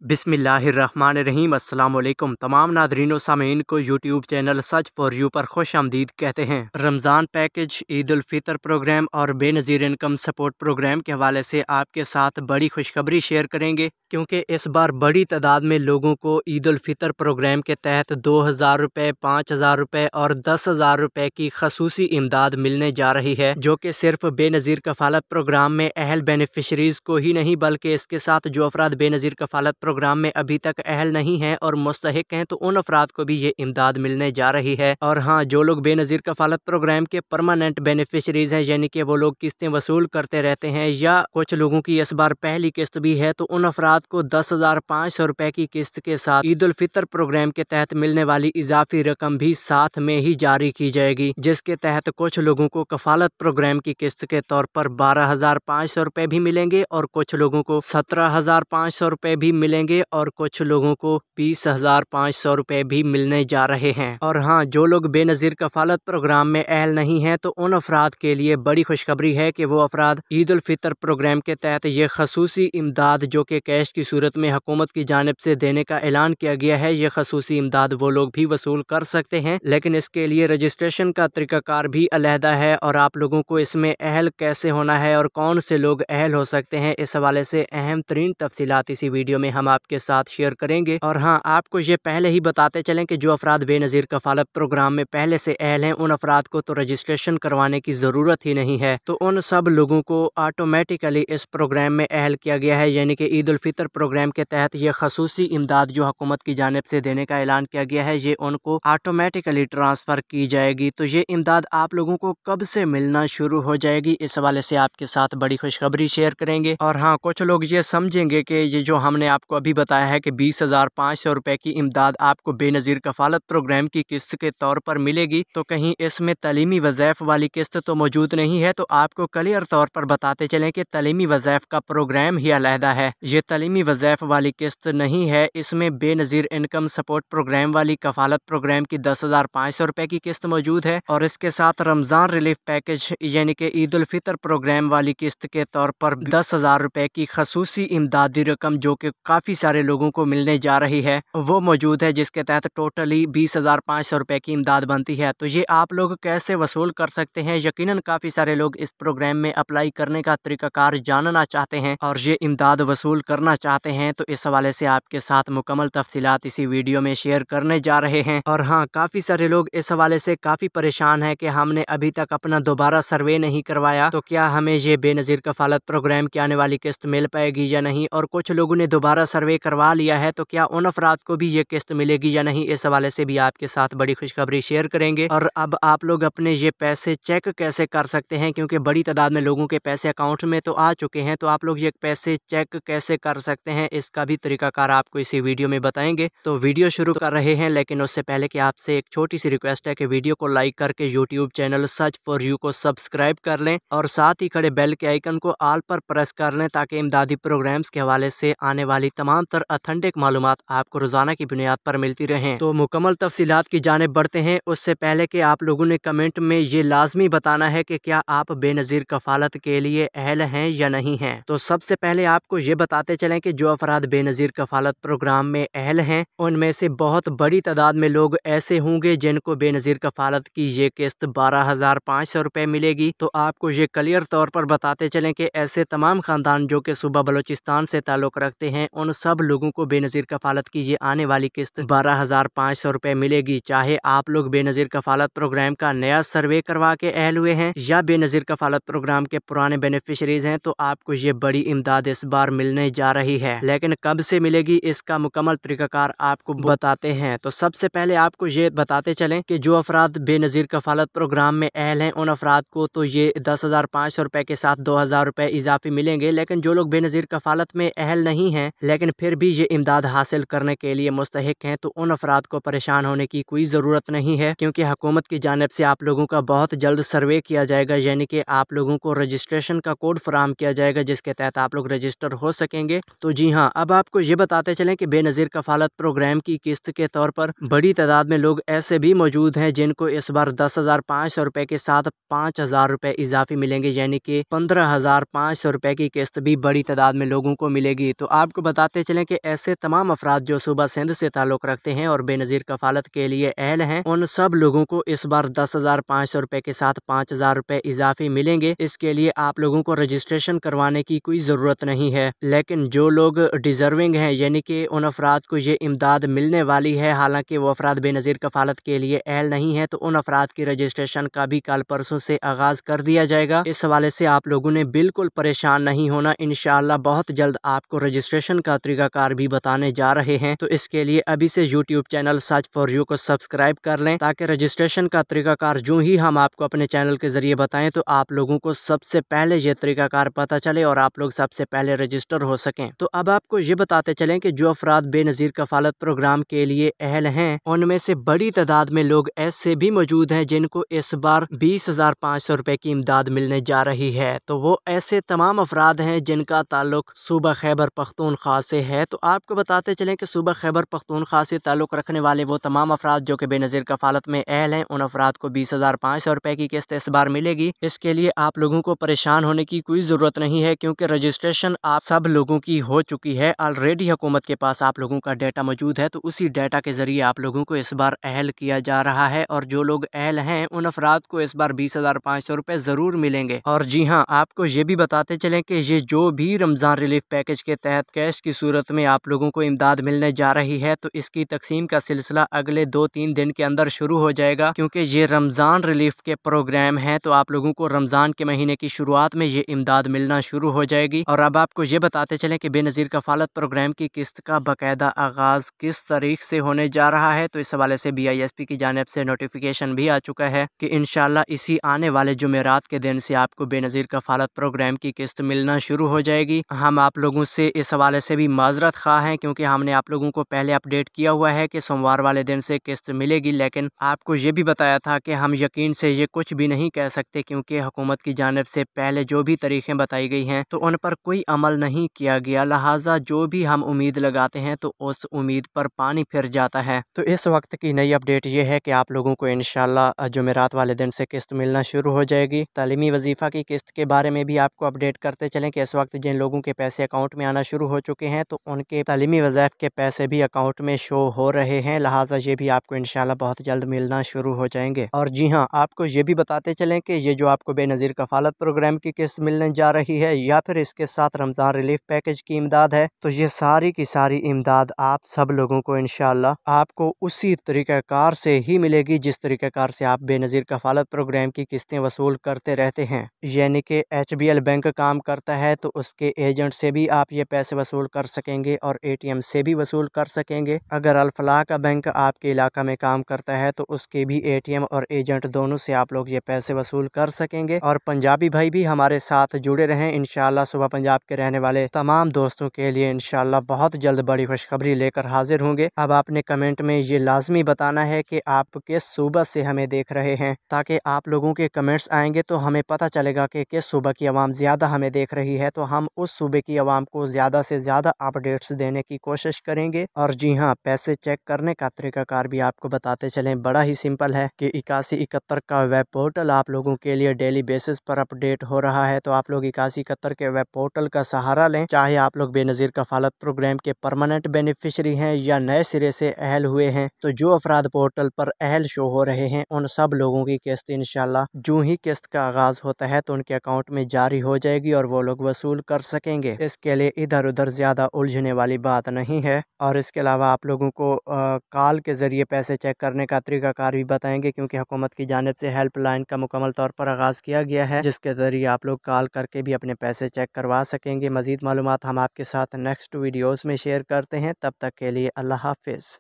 बिस्मिल्लाहिर्रहमानिर्रहीम। अस्सलाम वालेकुम तमाम नादरीन व सामीन को YouTube channel such for you पर खुश आमदीद कहते हैं। रमज़ान पैकेज, ईद उल फितर प्रोग्राम और बेनज़ीर इनकम सपोर्ट प्रोग्राम के हवाले से आपके साथ बड़ी खुशखबरी शेयर करेंगे, क्योंकि इस बार बड़ी तादाद में लोगों को ईद उल फितर प्रोग्राम के तहत 2000 रुपये, 5000 रुपये और 10,000 रुपये की खसूसी इमदाद मिलने जा रही है, जो कि सिर्फ बेनज़ीर कफ़ालत प्रोग्राम में अहल बेनिफिशरीज़ को ही नहीं बल्कि इसके साथ जो अफराद बेनज़ीर कफ़ालत प्रोग्राम में अभी तक अहल नहीं हैं और मुस्तहिक हैं, तो उन अफराद को भी ये इमदाद मिलने जा रही है। और हाँ, जो लोग बेनज़ीर कफ़ालत प्रोग्राम के परमानेंट बेनिफिशरीज़ हैं, यानी कि वो लोग किस्तें वसूल करते रहते हैं, या कुछ लोगों की इस बार पहली किस्त भी है, तो उन अफराद को 10,500 रुपये की किस्त के साथ ईद उल फितर प्रोग्राम के तहत मिलने वाली इजाफी रकम भी साथ में ही जारी की जाएगी, जिसके तहत कुछ लोगों को कफ़ालत प्रोग्राम की किस्त के तौर पर 12,500 रुपये भी मिलेंगे और कुछ लोगों को 17,500 रुपये भी मिलेंगे और कुछ लोगों को 20,500 रुपये भी मिलने जा रहे हैं। और हाँ, जो लोग बेनज़ीर कफ़ालत प्रोग्राम में अहल नहीं हैं, तो उन अफराद के लिए बड़ी खुशखबरी है कि वो अफराद ईद उल फितर प्रोग्राम के तहत ये खसूसी इमदाद, जो कि कैश की सूरत में हुकूमत की जानिब से देने का ऐलान किया गया है, ये खसूसी इमदाद वो लोग भी वसूल कर सकते हैं, लेकिन इसके लिए रजिस्ट्रेशन का तरीक़ाकार भी अलहदा है। और आप लोगों को इसमें अहल कैसे होना है और कौन से लोग अहल हो सकते हैं, इस हवाले से अहम तरीन तफसीलात इसी वीडियो में हम आपके साथ शेयर करेंगे। और हाँ, आपको ये पहले ही बताते चलें कि जो अफराद बेनज़ीर कफ़ालत प्रोग्राम में पहले से अहल हैं, उन अफराद को तो रजिस्ट्रेशन करवाने की ज़रूरत ही नहीं है, तो उन सब लोगों को ऑटोमेटिकली इस प्रोग्राम में अहल किया गया है, यानी कि ईद उल फितर प्रोग्राम के तहत ये खसूसी इमदाद जो हुकूमत की जानिब से देने का ऐलान किया गया है, ये उनको ऑटोमेटिकली ट्रांसफ़र की जाएगी। तो ये इमदाद आप लोगों को कब से मिलना शुरू हो जाएगी, इस हवाले से आपके साथ बड़ी खुशखबरी शेयर करेंगे। और हाँ, कुछ लोग ये समझेंगे कि ये जो हमने आपको अभी बताया है कि 20,500 रुपये की इमदाद आपको बेनज़ीर कफ़ालत प्रोग्राम की किस्त के तौर पर मिलेगी, तो कहीं इसमें तलीमी वज़ाइफ वाली किस्त तो मौजूद नहीं है। तो आपको क्लियर तौर पर बताते चलें कि तलीमी वज़ाइफ का प्रोग्राम ही अलहदा है, ये तलीमी वज़ाइफ वाली किस्त नहीं है। इसमें बेनज़ीर इनकम सपोर्ट प्रोग्राम वाली कफ़ालत प्रोग्राम की 10,500 रुपये की किस्त मौजूद है, और इसके साथ रमज़ान रिलीफ पैकेज यानी कि ईद उल फितर प्रोग्राम वाली किस्त के तौर पर 10,000 रुपये की खसूसी इमदादी रकम, जो कि काफ़ी सारे लोगों को मिलने जा रही है, वो मौजूद है, जिसके तहत टोटली 20,500 रुपये की इमदाद बनती है। तो ये आप लोग कैसे वसूल कर सकते हैं? यकीनन काफ़ी सारे लोग इस प्रोग्राम में अप्लाई करने का तरीक़ाकार जानना चाहते हैं और ये इमदाद वसूल करना चाहते हैं, तो इस हवाले से आपके साथ मुकम्मल तफसीलात इसी वीडियो में शेयर करने जा रहे हैं। और हाँ, काफ़ी सारे लोग इस हवाले से काफ़ी परेशान हैं कि हमने अभी तक अपना दोबारा सर्वे नहीं करवाया, तो क्या हमें ये बेनज़ीर कफ़ालत प्रोग्राम की आने वाली किस्त मिल पाएगी या नहीं। और कुछ लोगों ने दोबारा सर्वे करवा लिया है, तो क्या उन अफराद को भी ये किस्त मिलेगी या नहीं, इस हवाले से भी आपके साथ बड़ी खुशखबरी शेयर करेंगे। और अब आप लोग अपने ये पैसे चेक कैसे कर सकते हैं, क्योंकि बड़ी तादाद में लोगों के पैसे अकाउंट में तो आ चुके हैं, तो आप लोग ये पैसे चेक कैसे कर सकते हैं, इसका भी तरीकाकार आपको इसी वीडियो में बताएंगे। तो वीडियो शुरू कर रहे हैं, लेकिन उससे पहले कि आपसे एक छोटी सी रिक्वेस्ट है कि वीडियो को लाइक करके YouTube channel such for you को सब्सक्राइब कर लें और साथ ही खड़े बेल के आइकन को ऑल पर प्रेस कर लें, ताकि इमदादी प्रोग्राम्स के हवाले से आने वाली तमाम तर ऑथेंटिक मालूमात आपको रोजाना की बुनियाद पर मिलती रहें। तो मुकम्मल तफसीलात की जानिब बढ़ते हैं, उससे पहले कि आप लोगों ने कमेंट में ये लाजमी बताना है कि क्या आप बेनज़ीर कफ़ालत के लिए अहल हैं या नहीं हैं। तो सबसे पहले आपको ये बताते चलें कि जो अफराद बेनज़ीर कफ़ालत प्रोग्राम में अहल हैं, उनमें से बहुत बड़ी तादाद में लोग ऐसे होंगे जिनको बेनज़ीर कफ़ालत की ये किस्त 12,500 रुपये मिलेगी। तो आपको ये क्लियर तौर पर बताते चलें कि ऐसे तमाम ख़ानदान जो कि सूबा बलोचिस्तान से ताल्लुक़ रखते हैं, उन सब लोगों को बेनज़ीर कफ़ालत की ये आने वाली किस्त 12,500 रुपये मिलेगी, चाहे आप लोग बेनज़ीर कफ़ालत प्रोग्राम का नया सर्वे करवा के अहल हुए हैं या बेनज़ीर कफ़ालत प्रोग्राम के पुराने बेनिफिशरीज हैं, तो आपको ये बड़ी इमदाद इस बार मिलने जा रही है। लेकिन कब से मिलेगी, इसका मुकम्मल तरीक़ाकार आपको बताते हैं। तो सबसे पहले आपको ये बताते चलें कि जो अफराद बेनज़ीर कफ़ालत प्रोग्राम में अहल हैं, उन अफराद को तो ये 10,500 रुपये के साथ 2,000 रुपये इजाफी मिलेंगे। लेकिन जो लोग बेनज़ीर कफ़ालत में अहल नहीं हैं, लेकिन फिर भी ये इमदाद हासिल करने के लिए मुस्तहिक हैं, तो उन अफराद को परेशान होने की कोई ज़रूरत नहीं है, क्योंकि हुकूमत की जानिब से आप लोगों का बहुत जल्द सर्वे किया जाएगा, यानी कि आप लोगों को रजिस्ट्रेशन का कोड फराहम किया जाएगा, जिसके तहत आप लोग रजिस्टर हो सकेंगे। तो जी हाँ, अब आपको ये बताते चलें कि बेनज़ीर कफ़ालत प्रोग्राम की किस्त के तौर पर बड़ी तादाद में लोग ऐसे भी मौजूद हैं जिनको इस बार 10,500 रुपये के साथ 5,000 रुपये इजाफी मिलेंगे, यानी कि 15,500 रुपये की किस्त भी बड़ी तादाद में लोगों को मिलेगी। तो आपको बताते बताते चलें कि ऐसे तमाम अफराद जो सूबा सिंध से ताल्लुक़ रखते हैं और बेनज़ीर कफ़ालत के लिए अहल हैं, उन सब लोगों को इस बार 10,500 रुपये के साथ 5,000 रुपये इजाफी मिलेंगे। इसके लिए आप लोगों को रजिस्ट्रेशन करवाने की कोई ज़रूरत नहीं है। लेकिन जो लोग डिज़र्विंग हैं, यानी कि उन अफराद को ये इमदाद मिलने वाली है, हालांकि वो अफराद बेनज़ीर कफ़ालत के लिए अहल नहीं है, तो उन अफराद की रजिस्ट्रेशन का भी कल परसों से आगाज़ कर दिया जाएगा। इस हवाले से आप लोगों ने बिल्कुल परेशान नहीं होना। इंशाअल्लाह बहुत जल्द आपको रजिस्ट्रेशन का तरीकाकार भी बताने जा रहे हैं। तो इसके लिए अभी से YouTube channel search for you को सब्सक्राइब कर लें, ताकि रजिस्ट्रेशन का तरीकाकार जो ही हम आपको अपने चैनल के जरिए बताएं तो आप लोगों को सबसे पहले ये तरीकाकार पता चले और आप लोग सबसे पहले रजिस्टर हो सकें। तो अब आपको ये बताते चलें कि जो अफराद बेनज़ीर कफ़ालत प्रोग्राम के लिए अहल हैं, उनमें से बड़ी तादाद में लोग ऐसे भी मौजूद हैं जिनको इस बार 20,500 रुपये की इमदाद मिलने जा रही है। तो वो ऐसे तमाम अफराद हैं जिनका ताल्लुक सूबा खैबर पख्तूनख्वा से है। तो आपको बताते चलें कि सूबा खैबर पख्तूनख्वा से ताल्लुक़ रखने वाले वो तमाम अफराद जो कि बेनज़ीर कफ़ालत में अहल हैं, उन अफराद को 20,500 रुपये की किस्त इस बार मिलेगी। इसके लिए आप लोगों को परेशान होने की कोई ज़रूरत नहीं है, क्योंकि रजिस्ट्रेशन आप सब लोगों की हो चुकी है। ऑलरेडी हुकूमत के पास आप लोगों का डाटा मौजूद है, तो उसी डाटा के ज़रिए आप लोगों को इस बार अहल किया जा रहा है। और जो लोग अहल हैं, उन अफराद को इस बार 20,500 रुपये ज़रूर मिलेंगे। और जी हाँ, आपको ये भी बताते चलें कि ये जो भी रमज़ान रिलीफ पैकेज के तहत कैश की सूरत में आप लोगों को इमदाद मिलने जा रही है, तो इसकी तकसीम का सिलसिला अगले 2-3 दिन के अंदर शुरू हो जाएगा, क्योंकि ये रमज़ान रिलीफ के प्रोग्राम हैं। तो आप लोगों को रमज़ान के महीने की शुरुआत में ये इमदाद मिलना शुरू हो जाएगी। और अब आपको ये बताते चलें कि बेनज़ीर कफ़ालत प्रोग्राम की किस्त का बाकायदा आगाज़ किस तारीख से होने जा रहा है। तो इस हवाले से BISP की जानिब से नोटिफिकेशन भी आ चुका है कि इंशाअल्लाह इसी आने वाले जुमेरात के दिन से आपको बेनज़ीर कफ़ालत प्रोग्राम की किस्त मिलना शुरू हो जाएगी। हम आप लोगों से इस हवाले से भी माजरत खा हैं, क्योंकि हमने आप लोगों को पहले अपडेट किया हुआ है कि सोमवार वाले दिन से किस्त मिलेगी, लेकिन आपको ये भी बताया था कि हम यकीन से ये कुछ भी नहीं कह सकते, क्योंकि हुकूमत की जानिब से पहले जो भी तारीखें बताई गई हैं तो उन पर कोई अमल नहीं किया गया। लिहाजा जो भी हम उम्मीद लगाते हैं तो उस उम्मीद पर पानी फिर जाता है। तो इस वक्त की नई अपडेट ये है कि आप लोगों को इंशाअल्लाह जुमेरात वाले दिन से किस्त मिलना शुरू हो जाएगी। तालीमी वजीफ़ा की किस्त के बारे में भी आपको अपडेट करते चलें कि इस वक्त जिन लोगों के पैसे अकाउंट में आना शुरू हो चुके हैं, तो उनके तालीमी वज़ाइफ के पैसे भी अकाउंट में शो हो रहे हैं। लिहाजा ये भी आपको इंशाअल्लाह बहुत जल्द मिलना शुरू हो जाएंगे। और जी हाँ, आपको ये भी बताते चलें कि ये जो आपको बेनज़ीर कफ़ालत प्रोग्राम की किस्त मिलने जा रही है, या फिर इसके साथ रमज़ान रिलीफ पैकेज की इमदाद है, तो ये सारी की सारी इमदाद आप सब लोगों को इंशाअल्लाह आपको उसी तरीक़ाकार से ही मिलेगी जिस तरीक़ाकार से आप बेनज़ीर कफ़ालत प्रोग्राम की किस्तें वसूल करते रहते हैं। यानी कि HBL बैंक काम करता है तो उसके एजेंट से भी आप ये पैसे वसूल कर सकेंगे और ATM से भी वसूल कर सकेंगे। अगर अल-फलाह का बैंक आपके इलाका में काम करता है तो उसके भी ATM और एजेंट दोनों से आप लोग ये पैसे वसूल कर सकेंगे। और पंजाबी भाई भी हमारे साथ जुड़े रहें। इंशाअल्लाह सुबह पंजाब के रहने वाले तमाम दोस्तों के लिए इंशाअल्लाह बहुत जल्द बड़ी खुशखबरी लेकर हाजिर होंगे। अब आपने कमेंट में ये लाजमी बताना है कि आप किस सूबा से हमें देख रहे हैं, ताकि आप लोगों के कमेंट्स आएंगे तो हमें पता चलेगा कि किस सूबा की आवाम ज़्यादा हमें देख रही है, तो हम उस सूबे की आवाम को ज़्यादा से ज़्यादा अपडेट्स देने की कोशिश करेंगे। और जी हाँ, पैसे चेक करने का तरीकाकार भी आपको बताते चलें, बड़ा ही सिंपल है कि 8171 का वेब पोर्टल आप लोगों के लिए डेली बेसिस पर अपडेट हो रहा है। तो आप लोग 8171 के वेब पोर्टल का सहारा लें, चाहे आप लोग बेनज़ीर कफ़ालत प्रोग्राम के परमानेंट बेनिफिशरी हैं या नए सिरे से अहल हुए हैं। तो जो अफराद पोर्टल पर अहल शो हो रहे हैं, उन सब लोगों की किस्त इंशाअल्लाह जो ही किस्त का आगाज़ होता है तो उनके अकाउंट में जारी हो जाएगी और वो लोग वसूल कर सकेंगे। इसके लिए इधर उधर ज़्यादा उलझने वाली बात नहीं है। और इसके अलावा आप लोगों को कॉल के ज़रिए पैसे चेक करने का तरीकाकार भी बताएंगे, क्योंकि हुकूमत की जानिब से हेल्पलाइन का मुकम्मल तौर पर आगाज़ किया गया है, जिसके ज़रिए आप लोग कॉल करके भी अपने पैसे चेक करवा सकेंगे। मज़ीद मालूमात हम आपके साथ नेक्स्ट वीडियोज़ में शेयर करते हैं। तब तक के लिए अल्लाह हाफ़िज़।